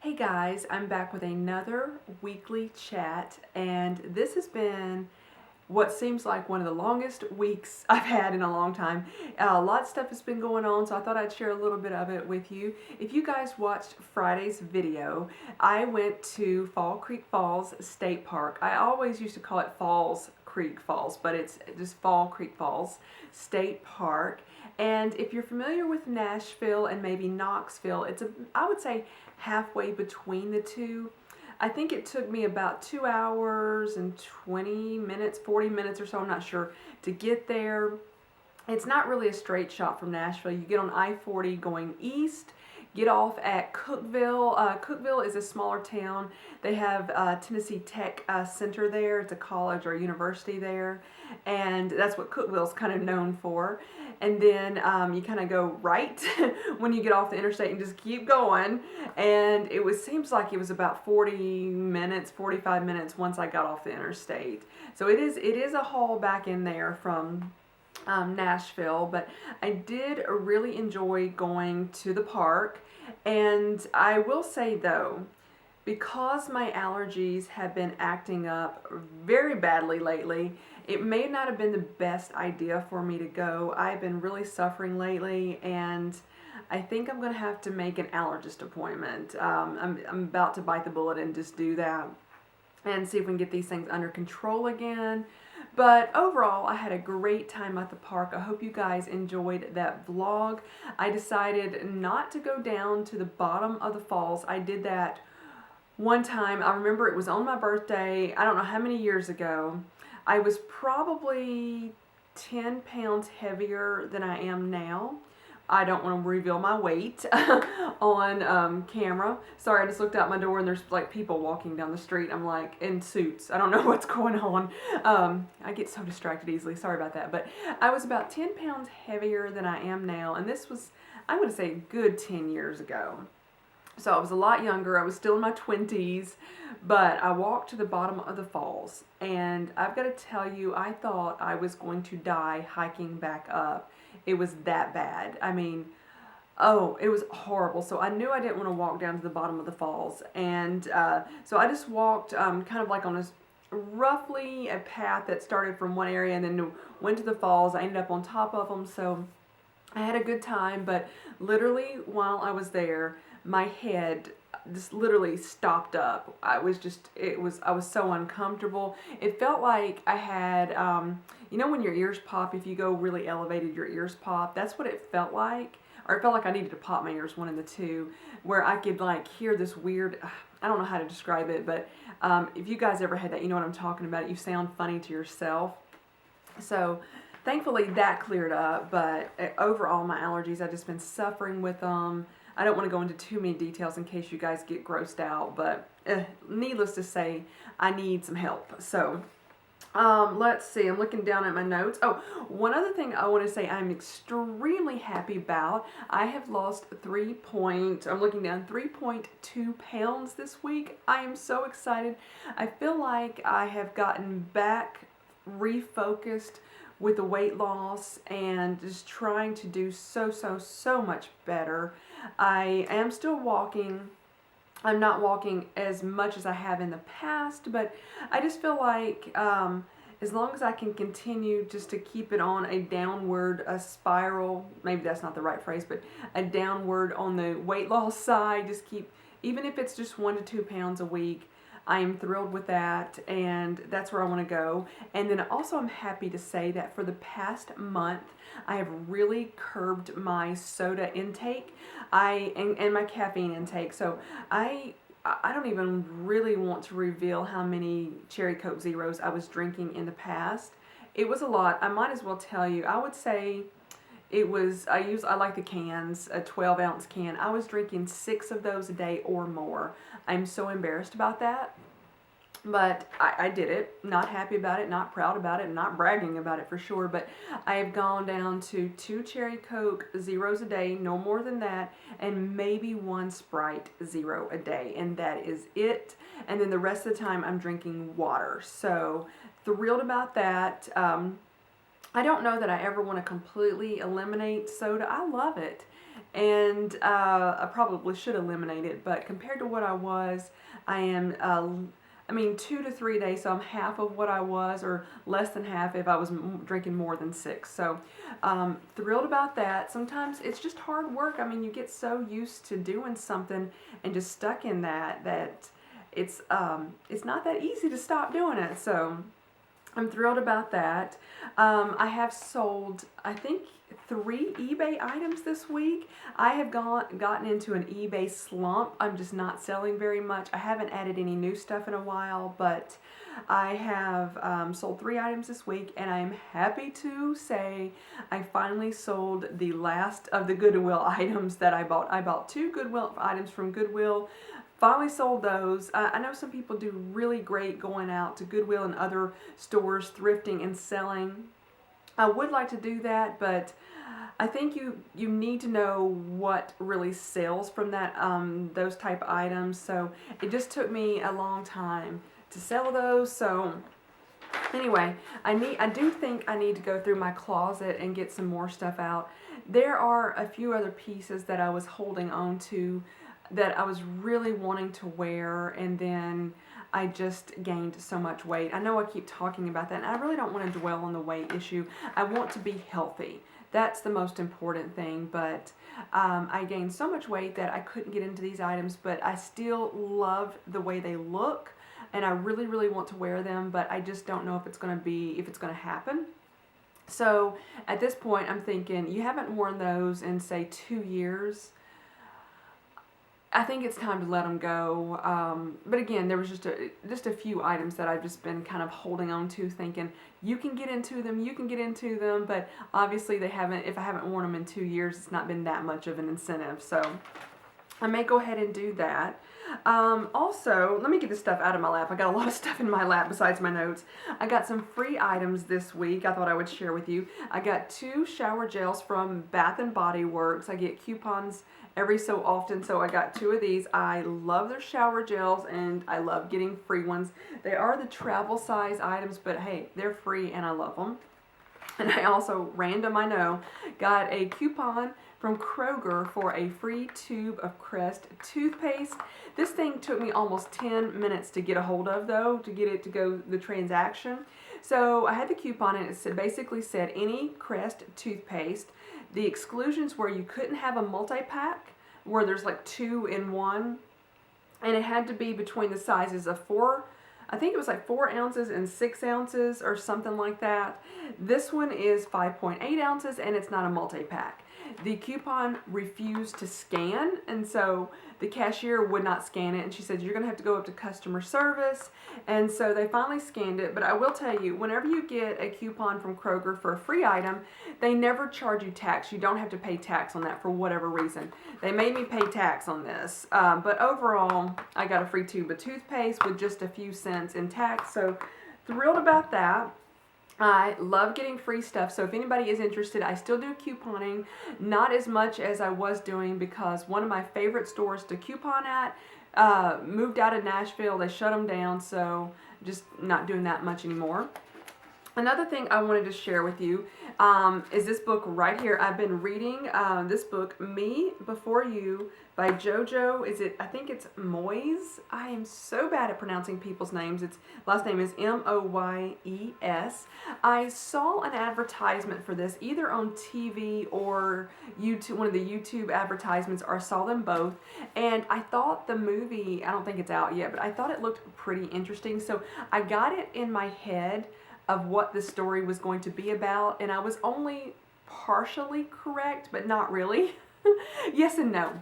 Hey guys, I'm back with another weekly chat, and this has been what seems like one of the longest weeks I've had in a long time. A lot of stuff has been going on, so I thought I'd share a little bit of it with you. If you guys watched Friday's video, I went to Fall Creek Falls State Park. I always used to call it Falls Creek Falls, but it's just Fall Creek Falls State Park. And if you're familiar with Nashville and maybe Knoxville, I would say halfway between the two. I think it took me about 2 hours and 20 minutes, 40 minutes or so, I'm not sure, to get there. It's not really a straight shot from Nashville. You get on I-40 going east, get off at Cookeville. Cookeville is a smaller town. They have Tennessee Tech Center there. It's a college or a university there, and that's what Cookeville's kind of known for. And then you kind of go right when you get off the interstate and just keep going. And seems like it was about 40 minutes, 45 minutes once I got off the interstate. So it is a haul back in there from Nashville, but I did really enjoy going to the park. And I will say though, because my allergies have been acting up very badly lately, it may not have been the best idea for me to go. I've been really suffering lately, and I think I'm going to have to make an allergist appointment. I'm about to bite the bullet and just do that and see if we can get these things under control again. But overall, I had a great time at the park. I hope you guys enjoyed that vlog. I decided not to go down to the bottom of the falls. I did that one time. I remember it was on my birthday, I don't know how many years ago. I was probably 10 pounds heavier than I am now. I don't want to reveal my weight on camera. Sorry, I just looked out my door and there's like people walking down the street. I'm like in suits. I don't know what's going on. I get so distracted easily. Sorry about that. But I was about 10 pounds heavier than I am now. And this was, I'm going to say, a good 10 years ago. So I was a lot younger. I was still in my 20s, but I walked to the bottom of the falls, and I've got to tell you, I thought I was going to die hiking back up. It was that bad. I mean, oh, it was horrible. So I knew I didn't want to walk down to the bottom of the falls, and so I just walked kind of like on roughly a path that started from one area and then went to the falls. I ended up on top of them, so I had a good time, but literally while I was there, my head just literally stopped up. I was so uncomfortable. It felt like I had, you know when your ears pop, if you go really elevated, your ears pop? That's what it felt like. Or it felt like I needed to pop my ears, one of the two, where I could like hear this weird, I don't know how to describe it, but if you guys ever had that, you know what I'm talking about. You sound funny to yourself. So thankfully that cleared up, but overall my allergies, I've just been suffering with them. I don't want to go into too many details in case you guys get grossed out, but needless to say, I need some help. So let's see, I'm looking down at my notes. Oh, one other thing I want to say I'm extremely happy about. I have lost I'm looking down, 3.2 pounds this week. I am so excited. I feel like I have gotten back refocused with the weight loss and just trying to do so much better. I am still walking. I'm not walking as much as I have in the past, but I just feel like as long as I can continue just to keep it on a downward spiral, maybe that's not the right phrase, but a downward on the weight loss side, just keep, even if it's just 1 to 2 pounds a week, I am thrilled with that, and that's where I want to go. And then also I'm happy to say that for the past month, I have really curbed my soda intake and my caffeine intake. So I don't even really want to reveal how many Cherry Coke Zeros I was drinking in the past. It was a lot. I might as well tell you. I would say it was, I like the cans, a 12-ounce can. I was drinking 6 of those a day or more. I'm so embarrassed about that, but I did it. Not happy about it, not proud about it, not bragging about it for sure, but I have gone down to 2 Cherry Coke Zeros a day, no more than that, and maybe 1 Sprite Zero a day, and that is it. And then the rest of the time I'm drinking water. So thrilled about that. I don't know that I ever want to completely eliminate soda. I love it. and I probably should eliminate it, but compared to what I was, I am, I mean, 2 to 3 days, so I'm half of what I was, or less than half if I was drinking more than 6. So thrilled about that. Sometimes it's just hard work. I mean, you get so used to doing something and just stuck in that it's not that easy to stop doing it. So I'm thrilled about that. I have sold, I think, 3 eBay items this week. I have gotten into an eBay slump. I'm just not selling very much. I haven't added any new stuff in a while, but I have sold 3 items this week, and I'm happy to say I finally sold the last of the Goodwill items that I bought. I bought 2 Goodwill items from Goodwill. Finally sold those. I know some people do really great going out to Goodwill and other stores, thrifting and selling. I would like to do that, but I think you need to know what really sells from that those type of items. So it just took me a long time to sell those. So anyway, I do think I need to go through my closet and get some more stuff out. There are a few other pieces that I was holding on to that I was really wanting to wear, and then I just gained so much weight. I know I keep talking about that, and I really don't want to dwell on the weight issue. I want to be healthy. That's the most important thing, but I gained so much weight that I couldn't get into these items, but I still love the way they look, and I really, really want to wear them, but I just don't know if it's going to happen. So at this point, I'm thinking, you haven't worn those in, say, 2 years. I think it's time to let them go. But again, there was just a few items that I've just been kind of holding on to, thinking you can get into them, but obviously they haven't. If I haven't worn them in 2 years, it's not been that much of an incentive. So I may go ahead and do that. Also, let me get this stuff out of my lap. I got a lot of stuff in my lap besides my notes. I got some free items this week I thought I would share with you. I got 2 shower gels from Bath and Body Works. I get coupons every so often, so I got 2 of these. I love their shower gels, and I love getting free ones. They are the travel size items, but hey, they're free and I love them. And I also, random I know, got a coupon from Kroger for a free tube of Crest toothpaste. This thing took me almost 10 minutes to get a hold of, though, to get it to go the transaction. So I had the coupon, and it basically said any Crest toothpaste. The exclusions were you couldn't have a multi-pack where there's like 2 in 1, and it had to be between the sizes of 4, I think it was like 4 ounces and 6 ounces or something like that. This one is 5.8 ounces, and it's not a multi-pack. The coupon refused to scan, and so the cashier would not scan it, and she said, you're going to have to go up to customer service. And so they finally scanned it. But I will tell you, whenever you get a coupon from Kroger for a free item, they never charge you tax. You don't have to pay tax on that for whatever reason. They made me pay tax on this. But overall, I got a free tube of toothpaste with just a few cents in tax. So thrilled about that. I love getting free stuff, so if anybody is interested, I still do couponing, not as much as I was doing, because one of my favorite stores to coupon at moved out of Nashville. They shut them down, so just not doing that much anymore. Another thing I wanted to share with you is this book right here. I've been reading this book, Me Before You, by JoJo. I think it's Moyes. I am so bad at pronouncing people's names. Its last name is Moyes. I saw an advertisement for this either on TV or YouTube, one of the YouTube advertisements, or I saw them both. And I thought the movie, I don't think it's out yet, but I thought it looked pretty interesting. So I got it in my head of what the story was going to be about, and I was only partially correct, but not really. Yes and no,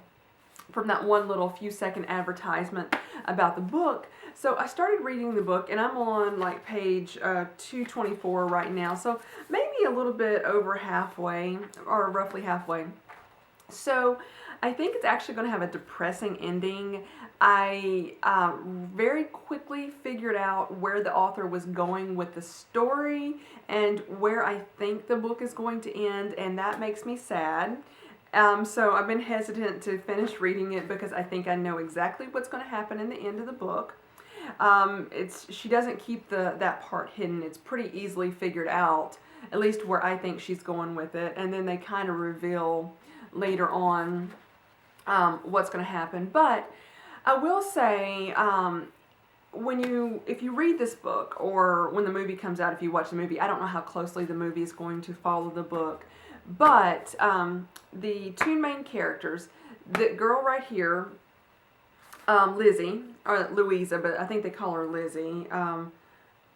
from that one little few second advertisement about the book. So I started reading the book, and I'm on like page 224 right now, so maybe a little bit over halfway, or roughly halfway. So I think it's actually going to have a depressing ending. I very quickly figured out where the author was going with the story and where I think the book is going to end, and that makes me sad. So I've been hesitant to finish reading it because I think I know exactly what's going to happen in the end of the book. She doesn't keep that part hidden. It's pretty easily figured out, at least where I think she's going with it, and then they kind of reveal later on what's going to happen. But I will say, if you read this book, or when the movie comes out, if you watch the movie, I don't know how closely the movie is going to follow the book, but the two main characters, the girl right here, Lizzie, or Louisa, but I think they call her Lizzie.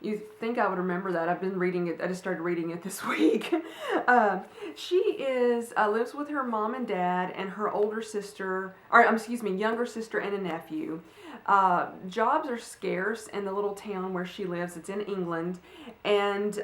You think I would remember that? I've been reading it. I just started reading it this week. She lives with her mom and dad and her older sister, or excuse me, younger sister and a nephew. Jobs are scarce in the little town where she lives. It's in England, and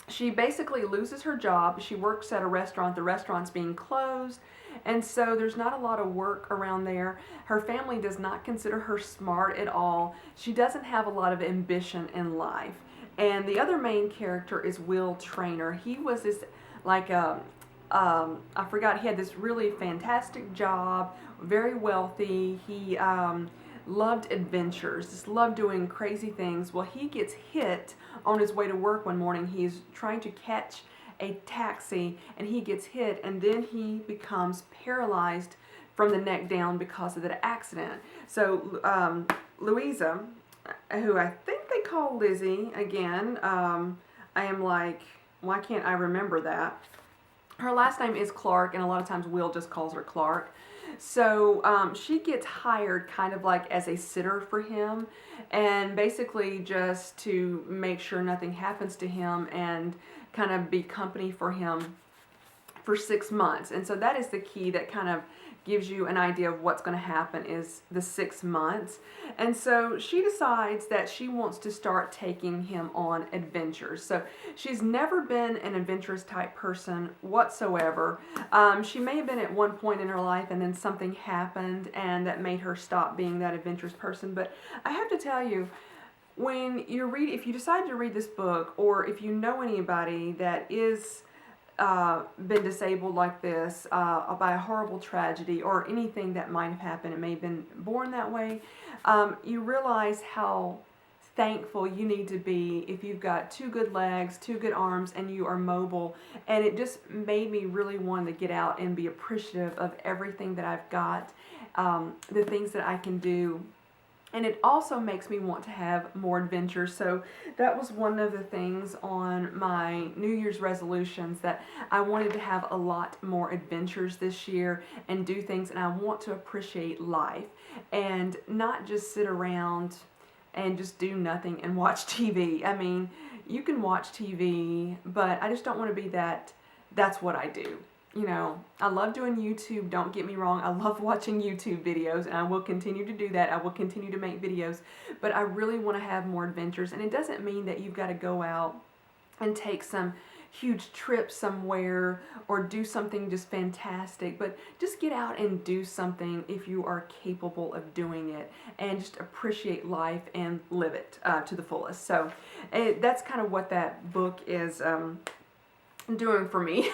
she basically loses her job. She works at a restaurant. The restaurant's being closed, and so there's not a lot of work around there. Her family does not consider her smart at all. She doesn't have a lot of ambition in life. And the other main character is Will Traynor. He was this, like, I forgot, he had this really fantastic job, very wealthy. He loved adventures, just loved doing crazy things. Well, he gets hit on his way to work one morning. He's trying to catch a taxi, and he gets hit, and then he becomes paralyzed from the neck down because of that accident. So Louisa, who I think they call Lizzie again, I am like, why can't I remember that? Her last name is Clark, and a lot of times Will just calls her Clark. So she gets hired kind of like as a sitter for him, and basically just to make sure nothing happens to him and kind of be company for him for 6 months. And so that is the key that kind of gives you an idea of what's going to happen, is the 6 months. And so she decides that she wants to start taking him on adventures. So she's never been an adventurous type person whatsoever. She may have been at one point in her life, and then something happened and that made her stop being that adventurous person. But I have to tell you, if you decide to read this book, or if you know anybody that is been disabled like this by a horrible tragedy or anything that might have happened, it may have been born that way, you realize how thankful you need to be if you've got 2 good legs, 2 good arms, and you are mobile. And it just made me really want to get out and be appreciative of everything that I've got, the things that I can do. And it also makes me want to have more adventures. So that was one of the things on my New Year's resolutions, that I wanted to have a lot more adventures this year and do things. And I want to appreciate life and not just sit around and just do nothing and watch TV. I mean, you can watch TV, but I just don't want to be that's what I do. You know, I love doing YouTube, don't get me wrong. I love watching YouTube videos, and I will continue to do that. I will continue to make videos, but I really want to have more adventures. And it doesn't mean that you've got to go out and take some huge trip somewhere or do something just fantastic, but just get out and do something if you are capable of doing it, and just appreciate life and live it to the fullest. So that's kind of what that book is doing for me,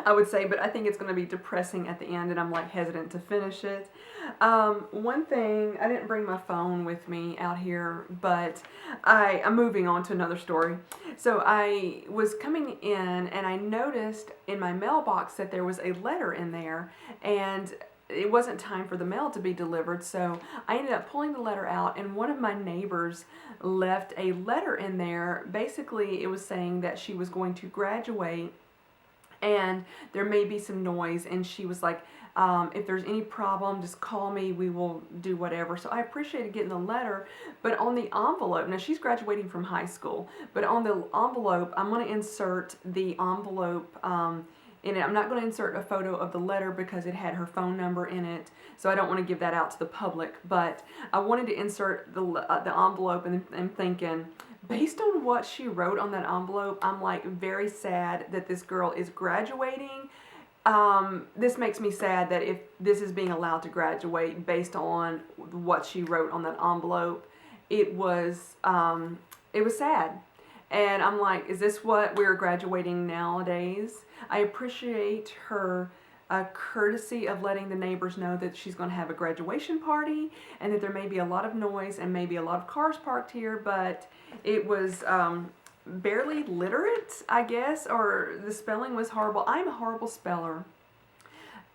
I would say, but I think it's going to be depressing at the end, and I'm like hesitant to finish it. One thing, I didn't bring my phone with me out here, but I'm moving on to another story. So I was coming in, and I noticed in my mailbox that there was a letter in there, and it wasn't time for the mail to be delivered, so I ended up pulling the letter out, and one of my neighbors left a letter in there. Basically, it was saying that she was going to graduate, and there may be some noise, and she was like, if there's any problem, just call me, we will do whatever. So I appreciated getting the letter, but on the envelope, now she's graduating from high school, but on the envelope, I'm going to insert the envelope in it. I'm not going to insert a photo of the letter because it had her phone number in it, so I don't want to give that out to the public, but I wanted to insert the envelope, and I'm thinking, based on what she wrote on that envelope, I'm like very sad that this girl is graduating. This makes me sad that if this is being allowed to graduate based on what she wrote on that envelope. It was sad. And I'm like, is this what we're graduating nowadays? I appreciate her courtesy of letting the neighbors know that she's going to have a graduation party, and that there may be a lot of noise and maybe a lot of cars parked here, but it was barely literate, I guess, or the spelling was horrible. I'm a horrible speller.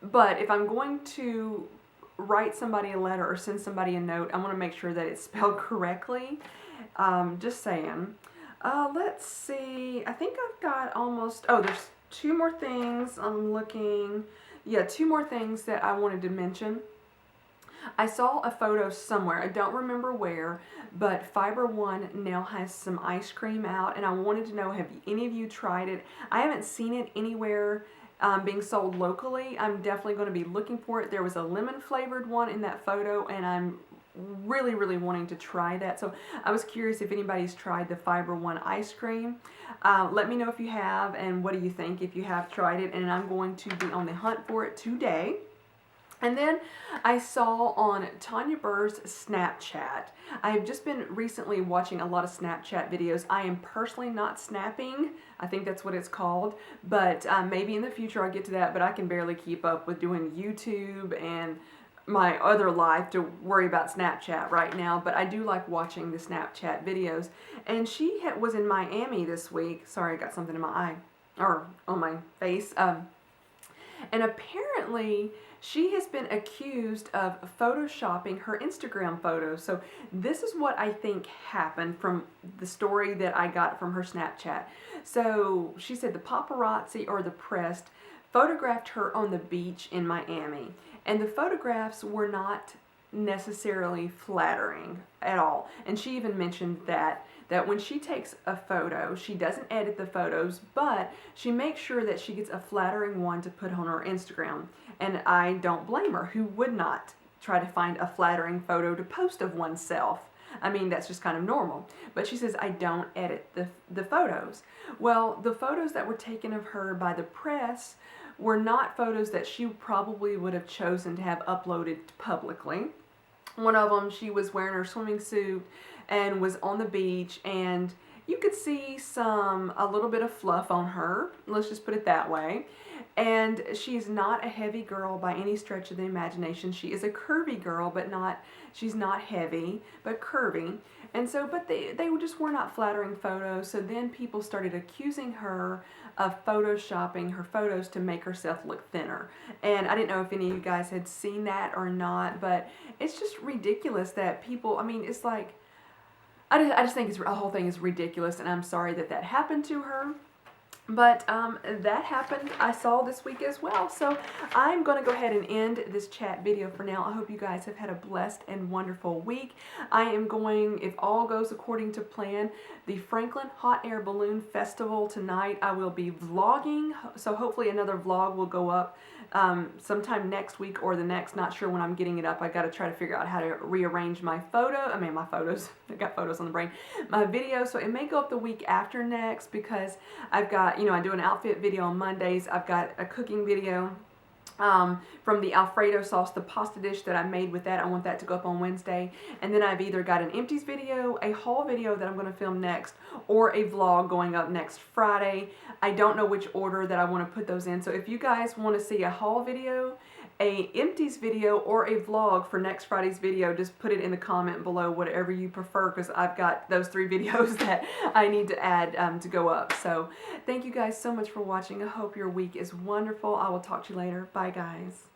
but if I'm going to write somebody a letter or send somebody a note, I want to make sure that it's spelled correctly. Just saying. Let's see. I think I've got almost, oh, there's two more things I'm looking. Yeah, two more things that I wanted to mention. I saw a photo somewhere, I don't remember where, but Fiber One now has some ice cream out, and I wanted to know, have any of you tried it? I haven't seen it anywhere being sold locally. I'm definitely going to be looking for it. There was a lemon flavored one in that photo, and I'm really wanting to try that. So I was curious if anybody's tried the Fiber One ice cream. Let me know if you have, and what do you think if you have tried it, and I'm going to be on the hunt for it today. And then I saw on Tanya Burr's Snapchat. I've just been recently watching a lot of Snapchat videos. I am personally not snapping. I think that's what it's called. But maybe in the future I'll get to that. But I can barely keep up with doing YouTube and my other life to worry about Snapchat right now. But I do like watching the Snapchat videos. And she was in Miami this week. Sorry, I got something in my eye. Or on my face. And apparently she has been accused of photoshopping her Instagram photos. So this is what I think happened from the story that I got from her Snapchat. So she said the paparazzi or the press photographed her on the beach in Miami. And the photographs were not necessarily flattering at all. And she even mentioned that when she takes a photo, she doesn't edit the photos, but she makes sure that she gets a flattering one to put on her Instagram. And I don't blame her. Who would not try to find a flattering photo to post of oneself? I mean, that's just kind of normal. But she says, I don't edit the photos. Well, the photos that were taken of her by the press were not photos that she probably would have chosen to have uploaded publicly. One of them, she was wearing her swimming suit and was on the beach, and you could see a little bit of fluff on her, let's just put it that way. And she's not a heavy girl by any stretch of the imagination. She is a curvy girl, but she's not heavy, but curvy. And so, but they just were not flattering photos. So then people started accusing her of photoshopping her photos to make herself look thinner. And I didn't know if any of you guys had seen that or not, but it's just ridiculous that people, I mean, it's like, I just think the whole thing is ridiculous, and I'm sorry that happened to her. But that happened, I saw this week as well. So I'm going to go ahead and end this chat video for now. I hope you guys have had a blessed and wonderful week. I am going, if all goes according to plan, the Franklin Hot Air Balloon Festival tonight. I will be vlogging, so hopefully another vlog will go up sometime next week or the next. Not sure when I'm getting it up. I got to try to figure out how to rearrange my photos. I got photos on the brain. My video, so it may go up the week after next because I've got, I do an outfit video on Mondays. I've got a cooking video from the Alfredo sauce, the pasta dish that I made with that. I want that to go up on Wednesday. And then I've either got an empties video, a haul video that I'm going to film next, or a vlog going up next Friday. I don't know which order that I want to put those in. So if you guys want to see a haul video, a empties video, or a vlog for next Friday's video, just put it in the comment below, whatever you prefer, because I've got those 3 videos that I need to add to go up. So thank you guys so much for watching. I hope your week is wonderful. I will talk to you later. Bye guys.